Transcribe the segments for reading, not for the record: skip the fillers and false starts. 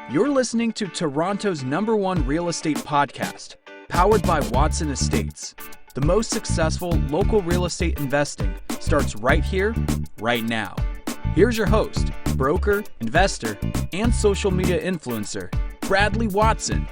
You're listening to Toronto's #1 real estate podcast, powered by Watson Estates. The most successful local real estate investing starts right here, right now. Here's your host, broker, investor, and social media influencer, Bradley Watson.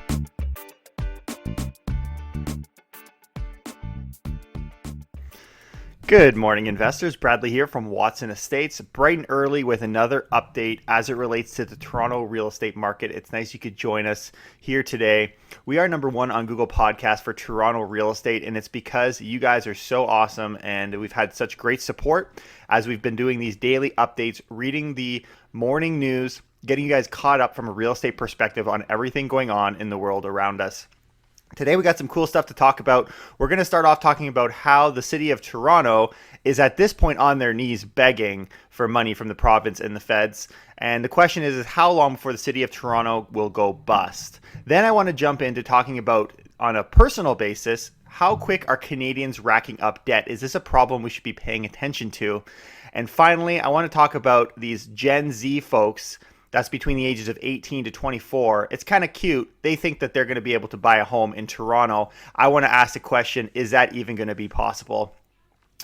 Good morning, investors. Bradley here from Watson Estates, bright and early with another update as it relates to the Toronto real estate market. It's nice you could join us here today. We are #1 on Google Podcasts for Toronto real estate, and it's because you guys are so awesome and we've had such great support as we've been doing these daily updates, reading the morning news, getting you guys caught up from a real estate perspective on everything going on in the world around us. Today we got some cool stuff to talk about. We're going to start off talking about how the city of Toronto is at this point on their knees begging for money from the province and the feds. And the question is how long before the city of Toronto will go bust? Then I want to jump into talking about, on a personal basis, how quick are Canadians racking up debt? Is this a problem we should be paying attention to? And finally, I want to talk about these Gen Z folks. That's between the ages of 18 to 24. It's kind of cute. They think that they're going to be able to buy a home in Toronto. I want to ask the question, is that even going to be possible?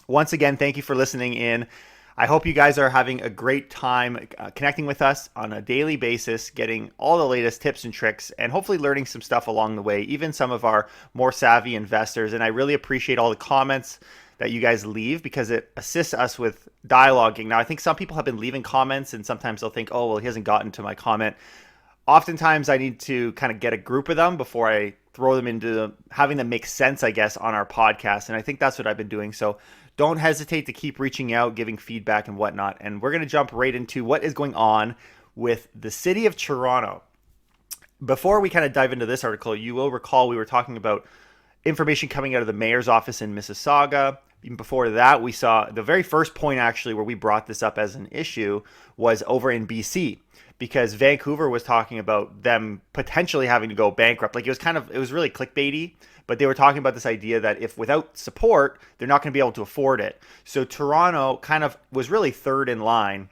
Once again, thank you for listening in. I hope you guys are having a great time connecting with us on a daily basis, getting all the latest tips and tricks, and hopefully learning some stuff along the way, even some of our more savvy investors. And I really appreciate all the comments that you guys leave because it assists us with dialoguing. Now, I think some people have been leaving comments and sometimes they'll think, oh, well, he hasn't gotten to my comment. Oftentimes I need to kind of get a group of them before I throw them into having them make sense, I guess, on our podcast. And I think that's what I've been doing. So don't hesitate to keep reaching out, giving feedback and whatnot. And we're going to jump right into what is going on with the city of Toronto. Before we kind of dive into this article, you will recall we were talking about information coming out of the mayor's office in Mississauga. Even before that, we saw the very first point actually where we brought this up as an issue was over in BC, because Vancouver was talking about them potentially having to go bankrupt. Like it was really clickbaity, but they were talking about this idea that if without support, they're not going to be able to afford it. So Toronto kind of was really third in line.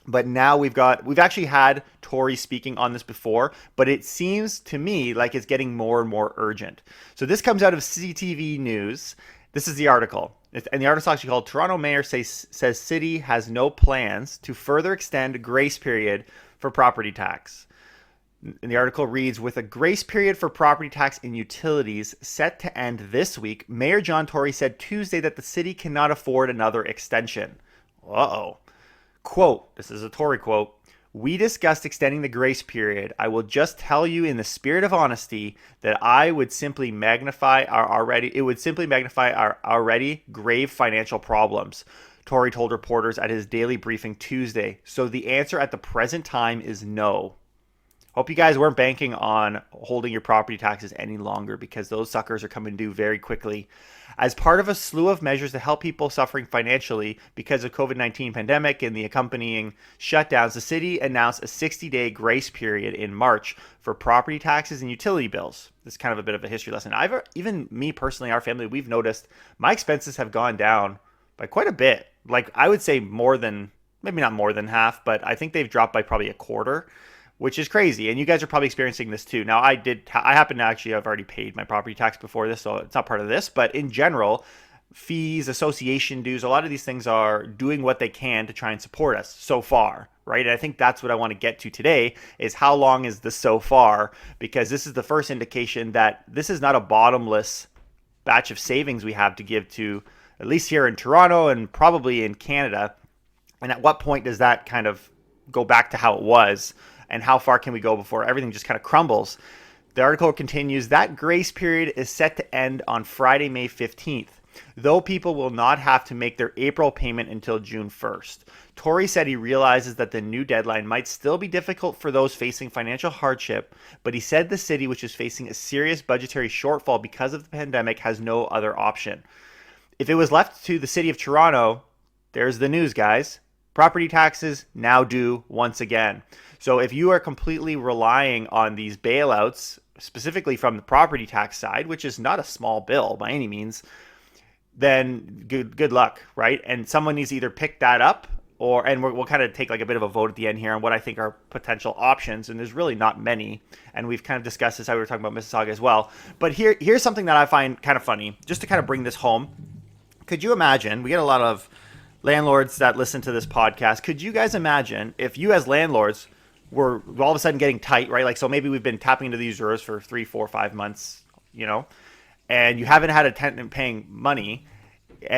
But now we've actually had Tory speaking on this before, but it seems to me like it's getting more and more urgent. So this comes out of CTV News. This is the article. And the article is actually called Toronto Mayor says City has no plans to further extend grace period for property tax. And the article reads, with a grace period for property tax and utilities set to end this week, Mayor John Tory said Tuesday that the city cannot afford another extension. Uh-oh. Quote, this is a Tory quote, "We discussed extending the grace period. I will just tell you in the spirit of honesty that it would simply magnify our already grave financial problems," Tory told reporters at his daily briefing Tuesday. So the answer at the present time is no. Hope you guys weren't banking on holding your property taxes any longer because those suckers are coming due very quickly. As part of a slew of measures to help people suffering financially because of COVID-19 pandemic and the accompanying shutdowns, the city announced a 60-day grace period in March for property taxes and utility bills. This is kind of a bit of a history lesson. Even me personally, our family, we've noticed my expenses have gone down by quite a bit. Like I would say maybe not more than half, but I think they've dropped by probably a quarter, which is crazy. And you guys are probably experiencing this too. Now, I happen to actually have already paid my property tax before this, so it's not part of this. But in general, fees, association dues, a lot of these things are doing what they can to try and support us so far, right? And I think that's what I want to get to today is how long is this so far? Because this is the first indication that this is not a bottomless batch of savings we have to give to, at least here in Toronto and probably in Canada. And at what point does that kind of go back to how it was? And how far can we go before everything just kind of crumbles? The article continues, that grace period is set to end on Friday, May 15th, though people will not have to make their April payment until June 1st. Tory said he realizes that the new deadline might still be difficult for those facing financial hardship, but he said the city, which is facing a serious budgetary shortfall because of the pandemic, has no other option. If it was left to the city of Toronto, there's the news, guys. Property taxes now due once again. So if you are completely relying on these bailouts, specifically from the property tax side, which is not a small bill by any means, then good luck, right? And someone needs to either pick that up and we'll kind of take like a bit of a vote at the end here on what I think are potential options. And there's really not many. And we've kind of discussed this, how we were talking about Mississauga as well. But here's something that I find kind of funny, just to kind of bring this home. Could you imagine, we get a lot of landlords that listen to this podcast. Could you guys imagine if you as landlords were all of a sudden getting tight, right? Like, so maybe we've been tapping into these reserves for 3, 4, 5 months, and you haven't had a tenant paying money,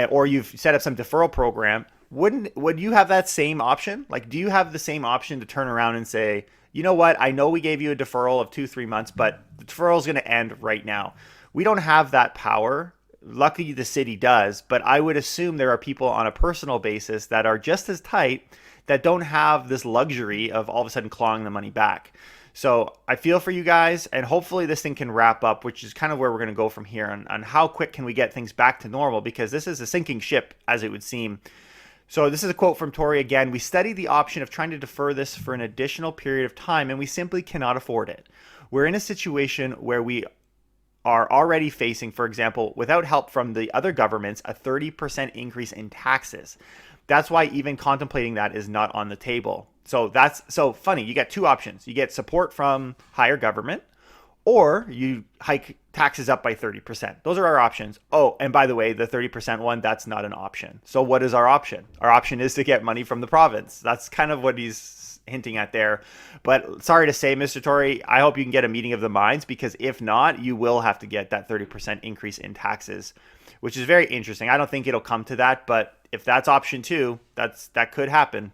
or you've set up some deferral program. Would you have that same option? Like, do you have the same option to turn around and say, you know what, I know we gave you a deferral of 2-3 months, but the deferral is going to end right now. We don't have that power. Luckily, the city does, but I would assume there are people on a personal basis that are just as tight that don't have this luxury of all of a sudden clawing the money back. So I feel for you guys, and hopefully this thing can wrap up, which is kind of where we're going to go from here on how quick can we get things back to normal, because this is a sinking ship, as it would seem. So this is a quote from Tory again. We studied the option of trying to defer this for an additional period of time, and we simply cannot afford it. We're in a situation where we are already facing, for example, without help from the other governments, a 30% increase in taxes. That's why even contemplating that is not on the table. So that's so funny. You get two options. You get support from higher government, or you hike taxes up by 30%. Those are our options. Oh, and by the way, the 30% one, that's not an option. So what is our option? Our option is to get money from the province. That's kind of what he's hinting at there. But sorry to say, Mr. Tory, I hope you can get a meeting of the minds, because if not, you will have to get that 30% increase in taxes, which is very interesting. I don't think it'll come to that, but if that's option 2, that could happen.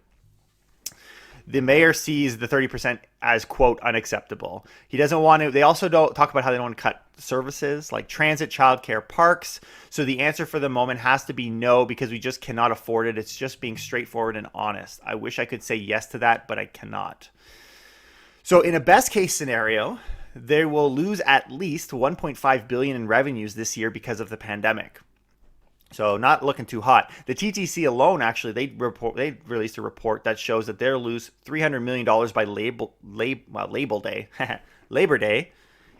The mayor sees the 30% as, quote, unacceptable. He doesn't want to. They also don't talk about how they don't want to cut services like transit, childcare, parks. So the answer for the moment has to be no, because we just cannot afford it. It's just being straightforward and honest. I wish I could say yes to that, but I cannot. So in a best case scenario, they will lose at least $1.5 billion in revenues this year because of the pandemic. So not looking too hot. The TTC alone, actually, they released a report that shows that they'll lose $300 million by Labor Day,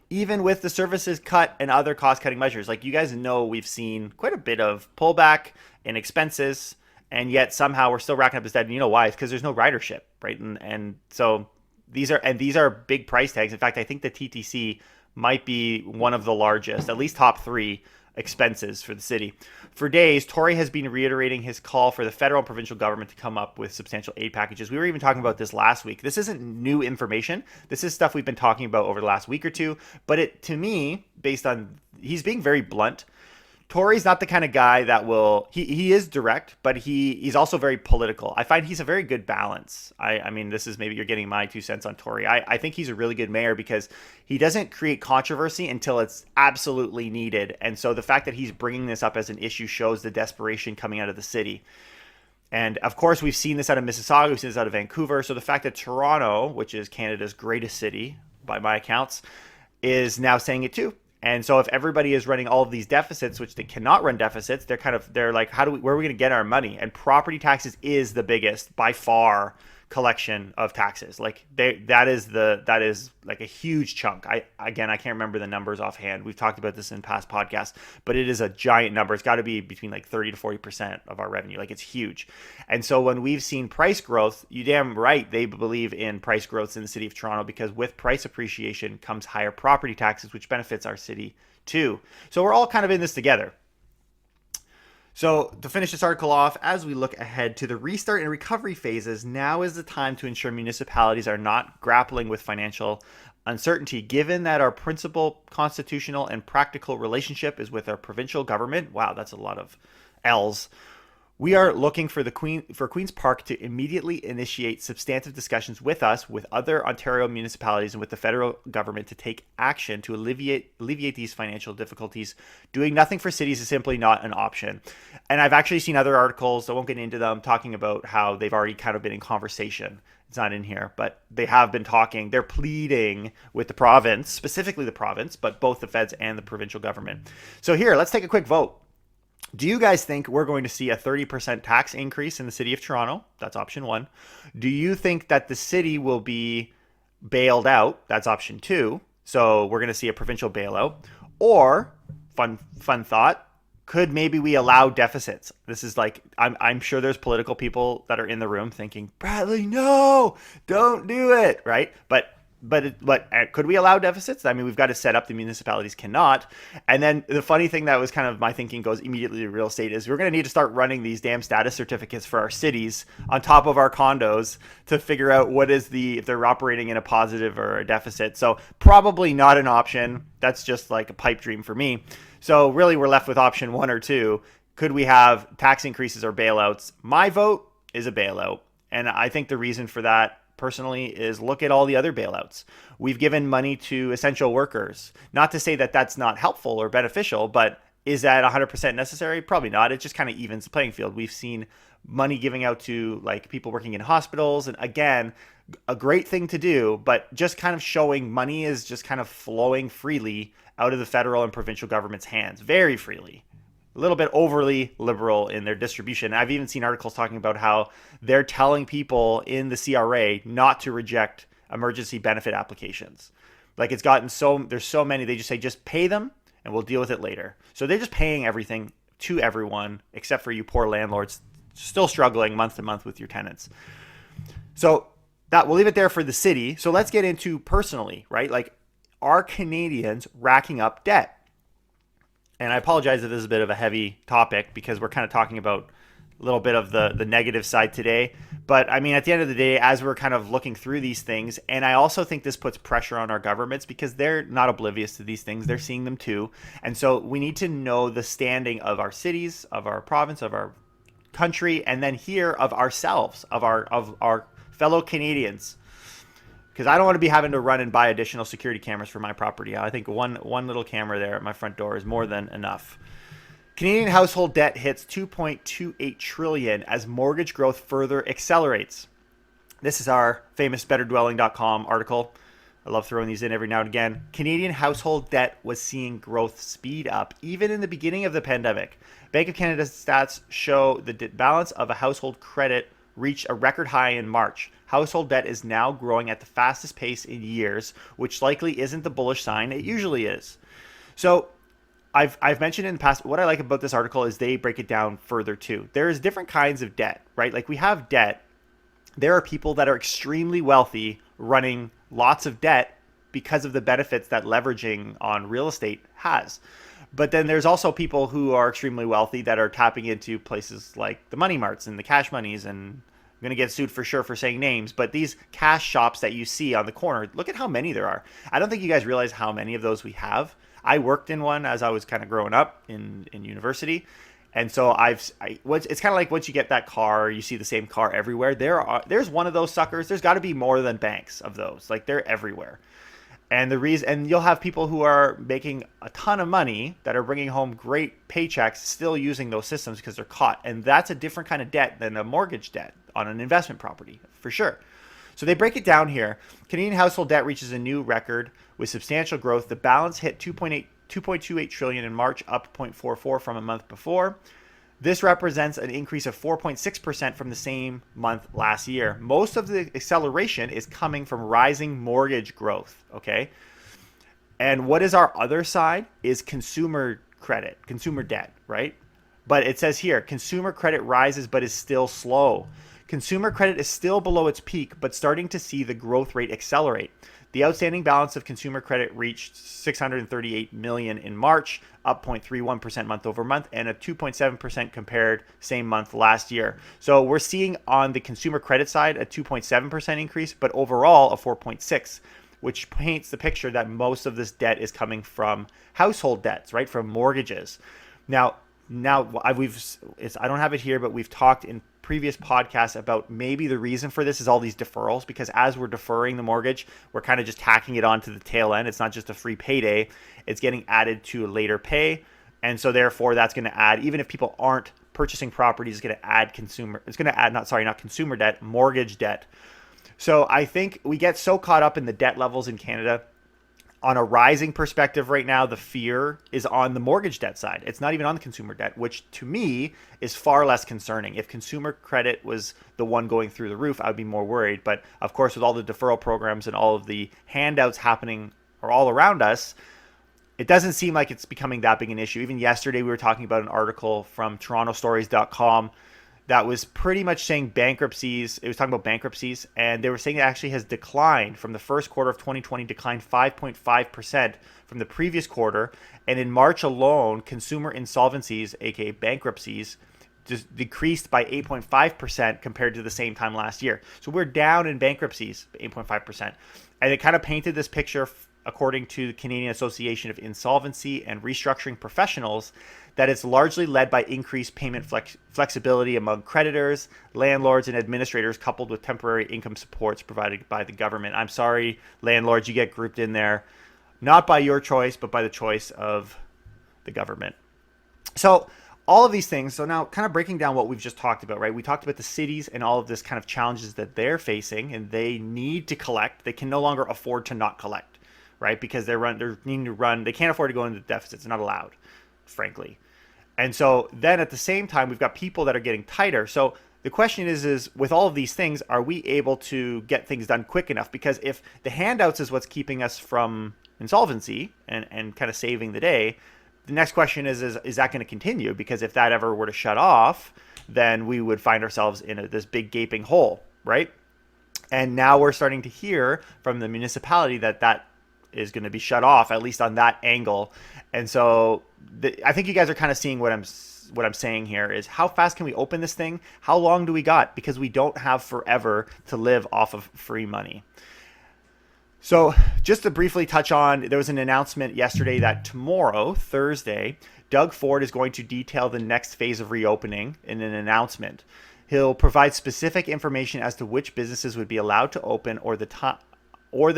even with the services cut and other cost-cutting measures. Like, you guys know, we've seen quite a bit of pullback in expenses, and yet somehow we're still racking up this debt. And you know why? It's because there's no ridership, right? And so these are big price tags. In fact, I think the TTC might be one of the largest, at least top 3 expenses for the city. For days, Tory has been reiterating his call for the federal and provincial government to come up with substantial aid packages. We were even talking about this last week. This isn't new information. This is stuff we've been talking about over the last week or two. But to me, based on, he's being very blunt. Tory's not the kind of guy that will, he is direct, but he's also very political. I find he's a very good balance. I mean, this is, maybe you're getting my 2 cents on Tory. I think he's a really good mayor because he doesn't create controversy until it's absolutely needed. And so the fact that he's bringing this up as an issue shows the desperation coming out of the city. And of course, we've seen this out of Mississauga, we've seen this out of Vancouver. So the fact that Toronto, which is Canada's greatest city by my accounts, is now saying it too. And so if everybody is running all of these deficits, which they cannot run deficits, they're like, where are we going to get our money? And property taxes is the biggest by far collection of taxes. Like that is like a huge chunk. I can't remember the numbers offhand. We've talked about this in past podcasts, but it is a giant number. It's got to be between like 30 to 40% of our revenue. Like, it's huge. And so when we've seen price growth, you damn right they believe in price growth in the city of Toronto, because with price appreciation comes higher property taxes, which benefits our city too. So we're all kind of in this together. So to finish this article off, as we look ahead to the restart and recovery phases, now is the time to ensure municipalities are not grappling with financial uncertainty, given that our principal constitutional and practical relationship is with our provincial government. Wow, that's a lot of L's. We are looking for Queen's Park to immediately initiate substantive discussions with us, with other Ontario municipalities, and with the federal government to take action to alleviate these financial difficulties. Doing nothing for cities is simply not an option. And I've actually seen other articles, I won't get into them, talking about how they've already kind of been in conversation. It's not in here, but they have been talking. They're pleading with the province, specifically the province, but both the feds and the provincial government. So here, let's take a quick vote. Do you guys think we're going to see a 30% tax increase in the city of Toronto? That's option 1. Do you think that the city will be bailed out? That's option 2. So we're going to see a provincial bailout. Or, fun thought, Could maybe we allow deficits? This is like, I'm sure there's political people that are in the room thinking, Bradley, no, don't do it, right? But could we allow deficits? I mean, we've got to set up, the municipalities cannot. And then the funny thing that was kind of my thinking goes immediately to real estate is we're going to need to start running these damn status certificates for our cities on top of our condos to figure out if they're operating in a positive or a deficit. So probably not an option. That's just like a pipe dream for me. So really we're left with option 1 or 2. Could we have tax increases or bailouts? My vote is a bailout. And I think the reason for that personally is look at all the other bailouts. We've given money to essential workers. Not to say that that's not helpful or beneficial, but is that 100% necessary? Probably not. It just kind of evens the playing field. We've seen money giving out to like people working in hospitals. And again, a great thing to do, but just kind of showing money is just kind of flowing freely out of the federal and provincial government's hands, very freely. A little bit overly liberal in their distribution. I've even seen articles talking about how they're telling people in the CRA not to reject emergency benefit applications. Like it's gotten there's so many, they just say, just pay them and we'll deal with it later. So they're just paying everything to everyone except for you poor landlords still struggling month to month with your tenants. So that we'll leave it there for the city. So let's get into personally, right? Like, are Canadians racking up debt? And I apologize if this is a bit of a heavy topic because we're kind of talking about a little bit of the negative side today. But I mean, at the end of the day, as we're kind of looking through these things, and I also think this puts pressure on our governments because they're not oblivious to these things. They're seeing them too. And so we need to know the standing of our cities, of our province, of our country, and then here of ourselves, of our fellow Canadians. Because I don't want to be having to run and buy additional security cameras for my property. I think one little camera there at my front door is more than enough. Canadian household debt hits 2.28 trillion as mortgage growth further accelerates. This is our famous betterdwelling.com article. I love throwing these in every now and again. Canadian household debt was seeing growth speed up even in the beginning of the pandemic. Bank of Canada's stats show the balance of a household credit reached a record high in March. Household debt is now growing at the fastest pace in years, which likely isn't the bullish sign it usually is. So I've mentioned in the past, what I like about this article is they break it down further too. There's different kinds of debt, right? Like we have debt. There are people that are extremely wealthy running lots of debt because of the benefits that leveraging on real estate has. But then there's also people who are extremely wealthy that are tapping into places like the money marts and the cash monies, and I'm going to get sued for sure for saying names, but these cash shops that you see on the corner, look at how many there are. I don't think you guys realize how many of those we have. I worked in one as I was kind of growing up in university. And so it's kind of like once you get that car, you see the same car everywhere. There's one of those suckers. There's got to be more than banks of those. Like they're everywhere. And you'll have people who are making a ton of money that are bringing home great paychecks still using those systems because they're caught. And that's a different kind of debt than a mortgage debt on an investment property, for sure. So they break it down here. Canadian household debt reaches a new record with substantial growth. The balance hit 2.28 trillion in March, up 0.44 from a month before. This represents an increase of 4.6% from the same month last year. Most of the acceleration is coming from rising mortgage growth, okay? And what is our other side is consumer credit, consumer debt, right? But it says here, consumer credit rises but is still slow. Consumer credit is still below its peak, but starting to see the growth rate accelerate. The outstanding balance of consumer credit reached 638 million in March, up 0.31% month over month, and a 2.7% compared same month last year. So we're seeing on the consumer credit side a 2.7% increase, but overall a 4.6%, which paints the picture that most of this debt is coming from household debts, right? From mortgages. Now I don't have it here, but we've talked in previous podcasts about maybe the reason for this is all these deferrals, because as we're deferring the mortgage, we're kind of just tacking it on to the tail end. It's not just a free payday. It's getting added to later pay. And so therefore that's going to add, even if people aren't purchasing properties, it's going to add not consumer debt, mortgage debt. So I think we get so caught up in the debt levels in Canada. On a rising perspective right now, the fear is on the mortgage debt side. It's not even on the consumer debt, which to me is far less concerning. If consumer credit was the one going through the roof, I would be more worried. But of course, with all the deferral programs and all of the handouts happening or all around us, it doesn't seem like it's becoming that big an issue. Even yesterday, we were talking about an article from TorontoStories.com that was pretty much saying bankruptcies. It was talking about bankruptcies, and they were saying it actually has declined from the first quarter of 2020, declined 5.5% from the previous quarter. And in March alone, consumer insolvencies, aka bankruptcies, just decreased by 8.5% compared to the same time last year. So we're down in bankruptcies 8.5%. And it kind of painted this picture, according to the Canadian Association of Insolvency and Restructuring Professionals, that it's largely led by increased payment flexibility among creditors, landlords, and administrators, coupled with temporary income supports provided by the government. I'm sorry, landlords, you get grouped in there, not by your choice, but by the choice of the government. So all of these things, so now kind of breaking down what we've just talked about, right? We talked about the cities and all of this kind of challenges that they're facing, and they need to collect. They can no longer afford to not collect, right? Because they're needing to run, they can't afford to go into deficits. It's not allowed, frankly. And so then at the same time, we've got people that are getting tighter. So the question is with all of these things, are we able to get things done quick enough? Because if the handouts is what's keeping us from insolvency and kind of saving the day, the next question is that going to continue? Because if that ever were to shut off, then we would find ourselves in this big gaping hole, right? And now we're starting to hear from the municipality that is going to be shut off, at least on that angle. And so I think you guys are kind of seeing what I'm saying here is how fast can we open this thing? How long do we got? Because we don't have forever to live off of free money. So just to briefly touch on, there was an announcement yesterday that tomorrow, Thursday, Doug Ford is going to detail the next phase of reopening in an announcement. He'll provide specific information as to which businesses would be allowed to open or the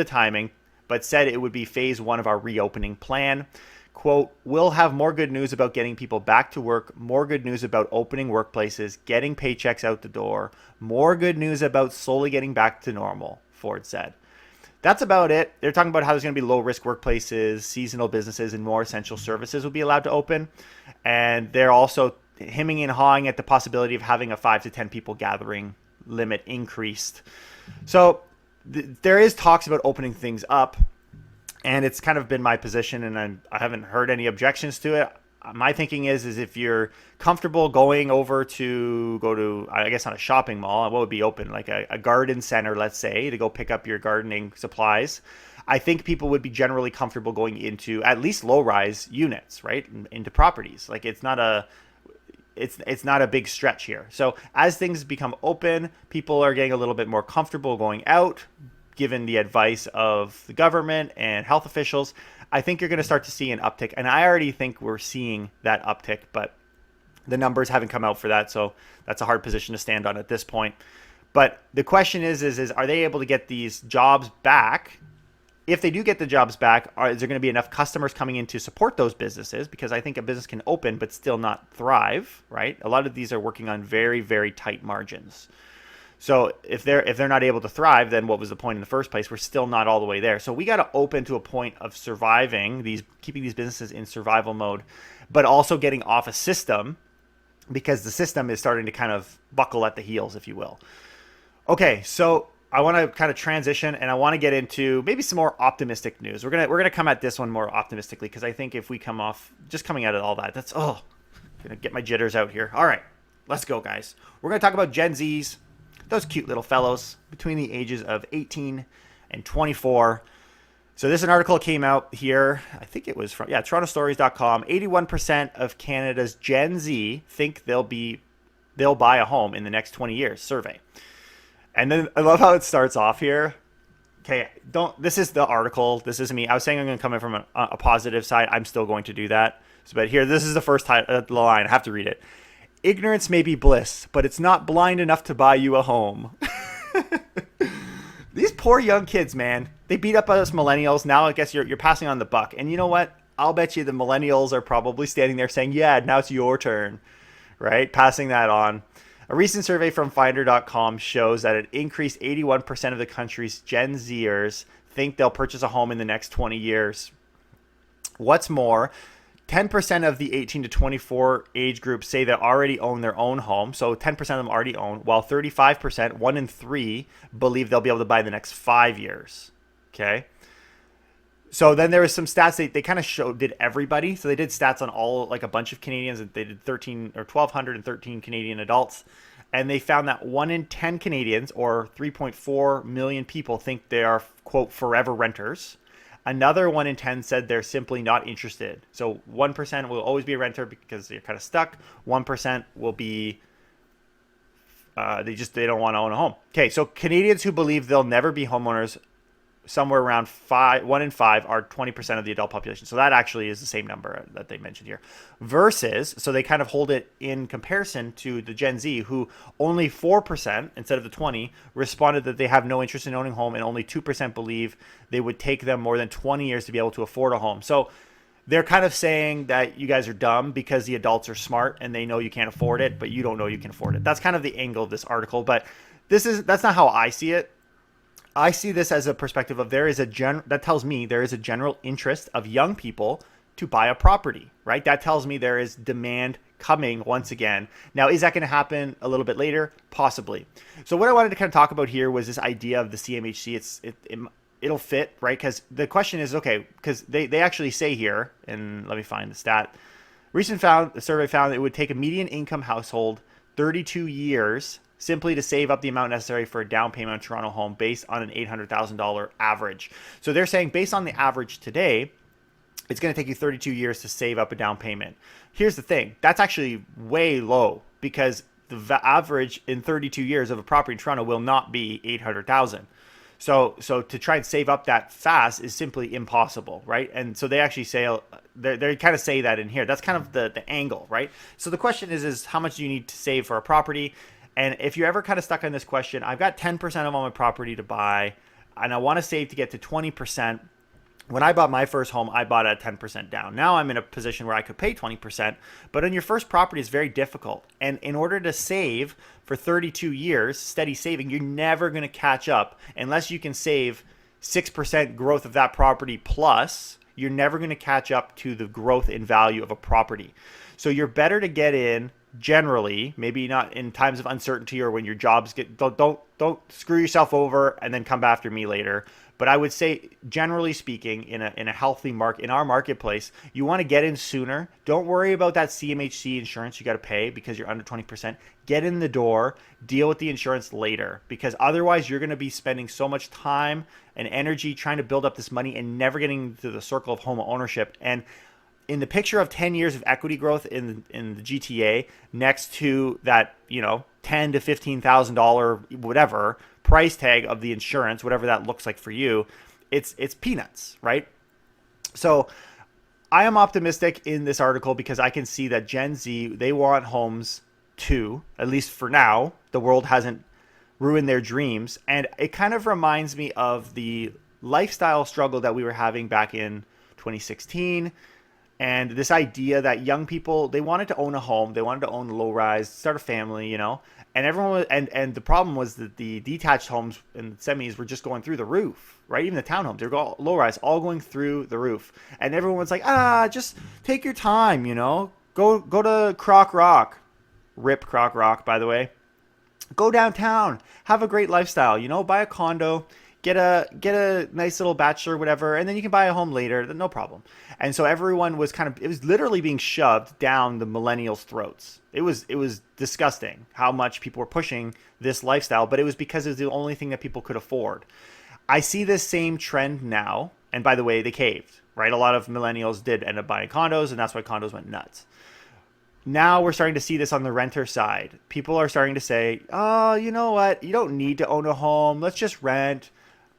timing, but said it would be phase 1 of our reopening plan. Quote, we'll have more good news about getting people back to work, more good news about opening workplaces, getting paychecks out the door, more good news about slowly getting back to normal, Ford said. That's about it. They're talking about how there's going to be low-risk workplaces, seasonal businesses, and more essential services will be allowed to open. And they're also hemming and hawing at the possibility of having a 5 to 10 people gathering limit increased. So there is talks about opening things up, and it's kind of been my position, and I haven't heard any objections to it. My thinking is if you're comfortable going over to go to, I guess, on a shopping mall, what would be open? Like a garden center, let's say, to go pick up your gardening supplies. I think people would be generally comfortable going into at least low-rise units, right? Into properties. Like it's not a big stretch here. So as things become open, people are getting a little bit more comfortable going out, given the advice of the government and health officials. I think you're going to start to see an uptick. And I already think we're seeing that uptick, but the numbers haven't come out for that. So that's a hard position to stand on at this point. But the question is are they able to get these jobs back? If they do get the jobs back, is there going to be enough customers coming in to support those businesses? Because I think a business can open but still not thrive, right? A lot of these are working on very, very tight margins. So if they're not able to thrive, then what was the point in the first place? We're still not all the way there. So we got to open to a point of surviving keeping these businesses in survival mode, but also getting off a system, because the system is starting to kind of buckle at the heels, if you will. Okay, so I want to kind of transition, and I want to get into maybe some more optimistic news. We're gonna come at this one more optimistically, because I think if we come off just coming out of all that, that's gonna get my jitters out here. All right, let's go, guys. We're gonna talk about Gen Zs. Those cute little fellows between the ages of 18 and 24. So this is an article came out here. I think it was from TorontoStories.com. 81% of Canada's Gen Z think they'll buy a home in the next 20 years. Survey. And then I love how it starts off here. Okay, this is the article. This isn't me. I was saying I'm going to come in from a positive side. I'm still going to do that. But here, this is the first line. I have to read it. Ignorance may be bliss, but it's not blind enough to buy you a home. These poor young kids, man. They beat up us millennials. Now I guess you're passing on the buck. And you know what? I'll bet you the millennials are probably standing there saying, yeah, now it's your turn, right? Passing that on. A recent survey from Finder.com shows that an increased 81% of the country's Gen Zers think they'll purchase a home in the next 20 years. What's more, 10% of the 18 to 24 age group say they already own their own home. So 10% of them already own, while 35%, 1 in 3, believe they'll be able to buy in the next 5 years. Okay. So then there was some stats they kind of did everybody. So they did stats on all, like a bunch of Canadians, and they did 13 or 1,213 Canadian adults. And they found that 1 in 10 Canadians, or 3.4 million people, think they are, quote, forever renters. Another 1 in 10 said they're simply not interested. So 1% will always be a renter because they're kind of stuck. 1% will be they don't want to own a home. Okay, so Canadians who believe they'll never be homeowners, somewhere around 1 in 5 are 20% of the adult population. So that actually is the same number that they mentioned here. Versus, so they kind of hold it in comparison to the Gen Z, who only 4%, instead of the 20, responded that they have no interest in owning a home, and only 2% believe they would take them more than 20 years to be able to afford a home. So they're kind of saying that you guys are dumb because the adults are smart and they know you can't afford it, but you don't know you can afford it. That's kind of the angle of this article, but that's not how I see it. I see this as a perspective of that tells me there is a general interest of young people to buy a property, right? That tells me there is demand coming once again. Now, is that going to happen a little bit later? Possibly. So what I wanted to kind of talk about here was this idea of the CMHC. It'll fit, right? Because the question is, okay, because they actually say here, and let me find the stat. The survey found that it would take a median income household 32 years simply to save up the amount necessary for a down payment on a Toronto home based on an $800,000 average. So they're saying based on the average today, it's going to take you 32 years to save up a down payment. Here's the thing. That's actually way low, because the average in 32 years of a property in Toronto will not be 800,000. So to try and save up that fast is simply impossible, right? And so they actually say, they kind of say that in here. That's kind of the angle, right? So the question is how much do you need to save for a property? And if you're ever kind of stuck on this question, I've got 10% of all my property to buy, and I want to save to get to 20%. When I bought my first home, I bought at 10% down. Now I'm in a position where I could pay 20%, but on your first property is very difficult. And in order to save for 32 years, steady saving, you're never going to catch up unless you can save 6% growth of that property plus. You're never going to catch up to the growth in value of a property. So you're better to get in generally, maybe not in times of uncertainty or when your jobs don't screw yourself over and then come after me later. But I would say, generally speaking, in a healthy market, in our marketplace, you want to get in sooner. Don't worry about that CMHC insurance you got to pay because you're under 20%. Get in the door, deal with the insurance later, because otherwise you're going to be spending so much time and energy trying to build up this money and never getting to the circle of home ownership. And in the picture of 10 years of equity growth in the GTA, next to that, $10,000 to $15,000 whatever price tag of the insurance, whatever that looks like for you, it's peanuts, right? So I am optimistic in this article because I can see that Gen Z, they want homes too, at least for now. The world hasn't ruined their dreams, and it kind of reminds me of the lifestyle struggle that we were having back in 2016. And this idea that young people, they wanted to own a home, they wanted to own a low rise, start a family, and everyone was, and the problem was that the detached homes and semis were just going through the roof, right? Even the townhomes, they were all low rise, all going through the roof. And everyone was like, just take your time, go to Croc Rock, rip Croc Rock, by the way. Go downtown, have a great lifestyle, buy a condo, get a nice little bachelor, whatever, and then you can buy a home later, no problem. And so everyone was it was literally being shoved down the millennials' throats. It was disgusting how much people were pushing this lifestyle, but it was because it was the only thing that people could afford. I see this same trend now, and by the way, they caved, right? A lot of millennials did end up buying condos, and that's why condos went nuts. Now we're starting to see this on the renter side. People are starting to say, oh, you know what? You don't need to own a home. Let's just rent.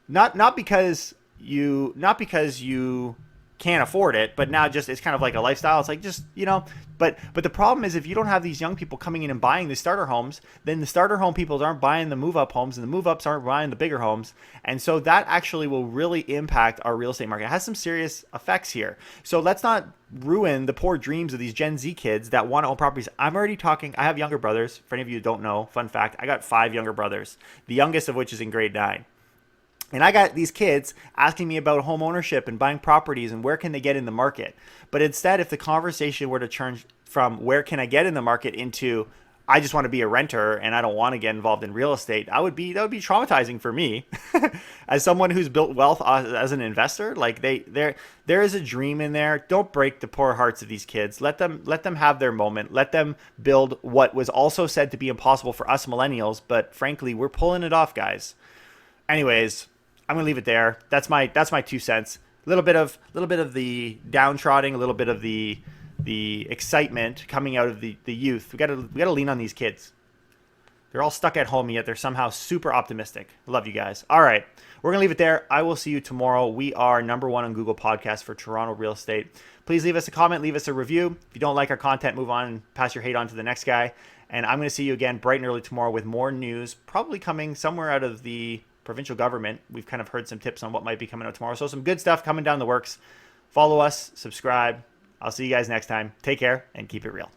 Not because you can't afford it, but now just it's kind of like a lifestyle. It's like just, but the problem is if you don't have these young people coming in and buying the starter homes, then the starter home people aren't buying the move-up homes, and the move-ups aren't buying the bigger homes. And so that actually will really impact our real estate market. It has some serious effects here. So let's not ruin the poor dreams of these Gen Z kids that want to own properties. I'm already talking, I have younger brothers. For any of you who don't know, fun fact, I got 5 younger brothers, the youngest of which is in grade 9. And I got these kids asking me about home ownership and buying properties and where can they get in the market. But instead, if the conversation were to turn from where can I get in the market into I just want to be a renter and I don't want to get involved in real estate, that would be traumatizing for me. As someone who's built wealth as an investor, like there is a dream in there. Don't break the poor hearts of these kids. Let them have their moment. Let them build what was also said to be impossible for us millennials, but frankly, we're pulling it off, guys. Anyways, I'm gonna leave it there. That's my 2 cents. A little bit of the downtrodden, a little bit of the excitement coming out of the youth. We gotta lean on these kids. They're all stuck at home, yet they're somehow super optimistic. Love you guys. All right, we're gonna leave it there. I will see you tomorrow. We are number 1 on Google Podcasts for Toronto real estate. Please leave us a comment, leave us a review. If you don't like our content, move on and pass your hate on to the next guy. And I'm gonna see you again bright and early tomorrow with more news, probably coming somewhere out of the provincial government. We've kind of heard some tips on what might be coming out tomorrow. So some good stuff coming down the works. Follow us, subscribe. I'll see you guys next time. Take care and keep it real.